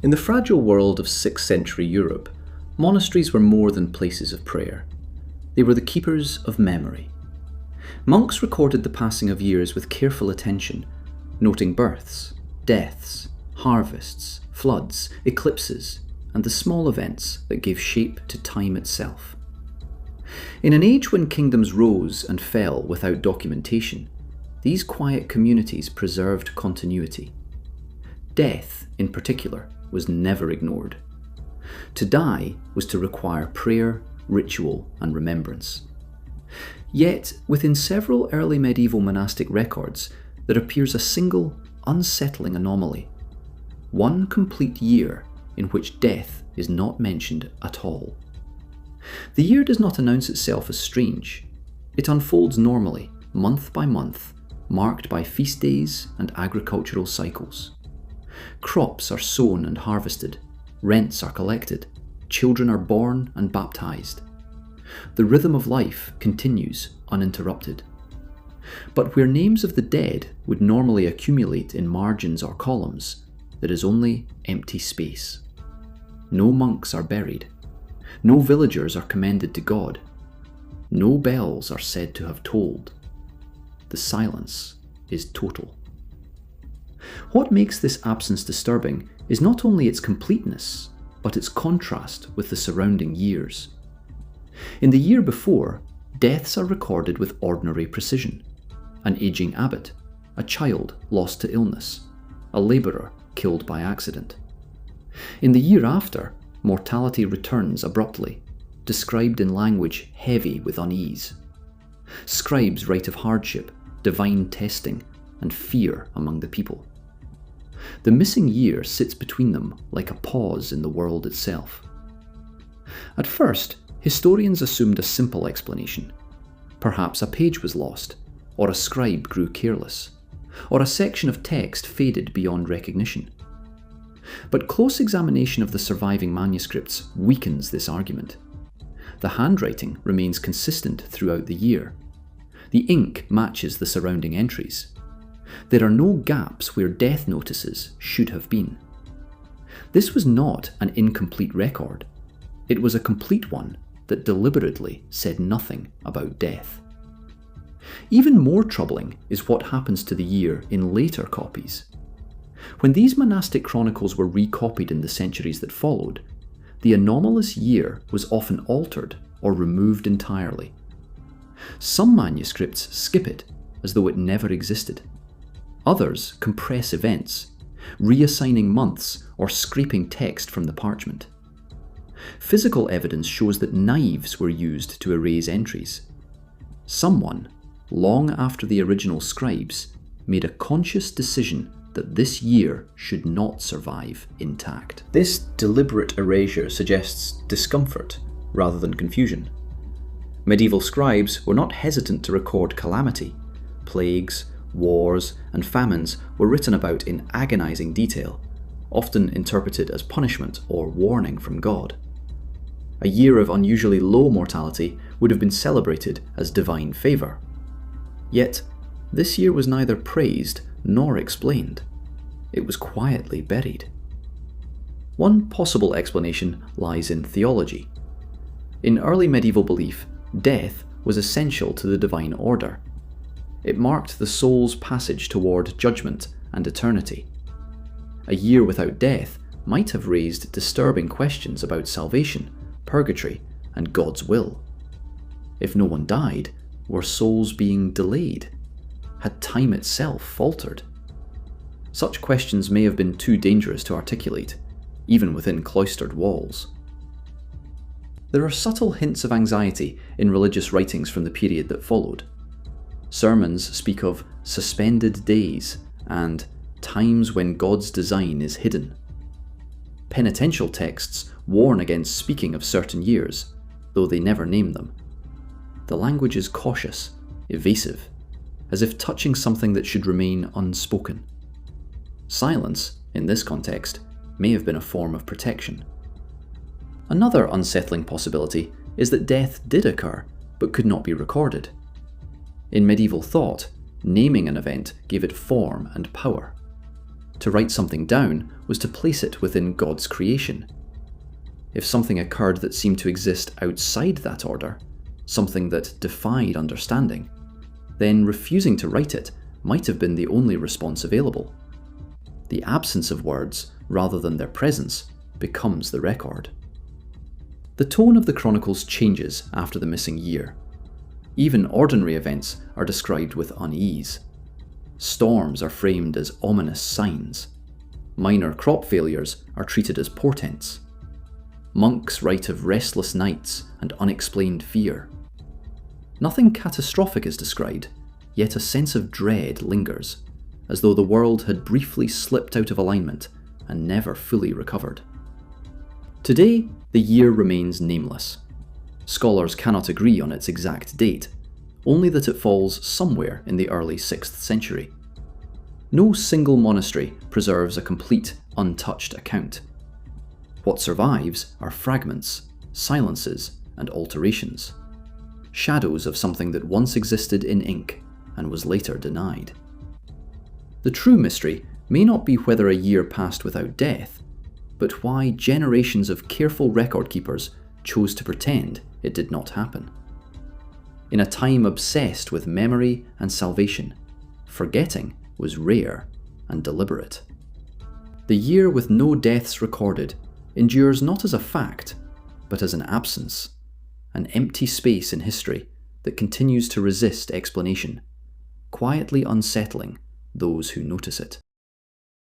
In the fragile world of 6th century Europe, monasteries were more than places of prayer. They were the keepers of memory. Monks recorded the passing of years with careful attention, noting births, deaths, harvests, floods, eclipses, and the small events that gave shape to time itself. In an age when kingdoms rose and fell without documentation, these quiet communities preserved continuity. Death, in particular, was never ignored. To die was to require prayer, ritual, and remembrance. Yet, within several early medieval monastic records, there appears a single, unsettling anomaly. One complete year in which death is not mentioned at all. The year does not announce itself as strange. It unfolds normally, month by month, marked by feast days and agricultural cycles. Crops are sown and harvested, rents are collected, children are born and baptized. The rhythm of life continues uninterrupted. But where names of the dead would normally accumulate in margins or columns, there is only empty space. No monks are buried. No villagers are commended to God. No bells are said to have tolled. The silence is total. What makes this absence disturbing is not only its completeness, but its contrast with the surrounding years. In the year before, deaths are recorded with ordinary precision. An aging abbot, a child lost to illness, a labourer killed by accident. In the year after, mortality returns abruptly, described in language heavy with unease. Scribes write of hardship, divine testing, and fear among the people. The missing year sits between them like a pause in the world itself. At first, historians assumed a simple explanation. Perhaps a page was lost, or a scribe grew careless, or a section of text faded beyond recognition. But close examination of the surviving manuscripts weakens this argument. The handwriting remains consistent throughout the year. The ink matches the surrounding entries. There are no gaps where death notices should have been. This was not an incomplete record. It was a complete one that deliberately said nothing about death. Even more troubling is what happens to the year in later copies. When these monastic chronicles were recopied in the centuries that followed, the anomalous year was often altered or removed entirely. Some manuscripts skip it as though it never existed. Others compress events, reassigning months or scraping text from the parchment. Physical evidence shows that knives were used to erase entries. Someone, long after the original scribes, made a conscious decision that this year should not survive intact. This deliberate erasure suggests discomfort rather than confusion. Medieval scribes were not hesitant to record calamity. Plagues, wars, and famines were written about in agonizing detail, often interpreted as punishment or warning from God. A year of unusually low mortality would have been celebrated as divine favor. Yet, this year was neither praised nor explained. It was quietly buried. One possible explanation lies in theology. In early medieval belief, death was essential to the divine order. It marked the soul's passage toward judgment and eternity. A year without death might have raised disturbing questions about salvation, purgatory, and God's will. If no one died, were souls being delayed? Had time itself faltered? Such questions may have been too dangerous to articulate, even within cloistered walls. There are subtle hints of anxiety in religious writings from the period that followed. Sermons speak of suspended days and times when God's design is hidden. Penitential texts warn against speaking of certain years, though they never name them. The language is cautious, evasive, as if touching something that should remain unspoken. Silence, in this context, may have been a form of protection. Another unsettling possibility is that death did occur, but could not be recorded. In medieval thought, naming an event gave it form and power. To write something down was was to place it within God's creation. If something occurred that seemed to exist outside that order, something that defied understanding, then refusing to write it might have been the only response available. The absence of words, rather than their presence, becomes the record. The tone of the chronicles changes after the missing year. Even ordinary events are described with unease. Storms are framed as ominous signs. Minor crop failures are treated as portents. Monks write of restless nights and unexplained fear. Nothing catastrophic is described, yet a sense of dread lingers, as though the world had briefly slipped out of alignment and never fully recovered. Today, the year remains nameless. Scholars cannot agree on its exact date, only that it falls somewhere in the early 6th century. No single monastery preserves a complete, untouched account. What survives are fragments, silences, and alterations. Shadows of something that once existed in ink and was later denied. The true mystery may not be whether a year passed without death, but why generations of careful record keepers chose to pretend it did not happen. In a time obsessed with memory and salvation, forgetting was rare and deliberate. The year with no deaths recorded endures not as a fact, but as an absence, an empty space in history that continues to resist explanation, quietly unsettling those who notice it.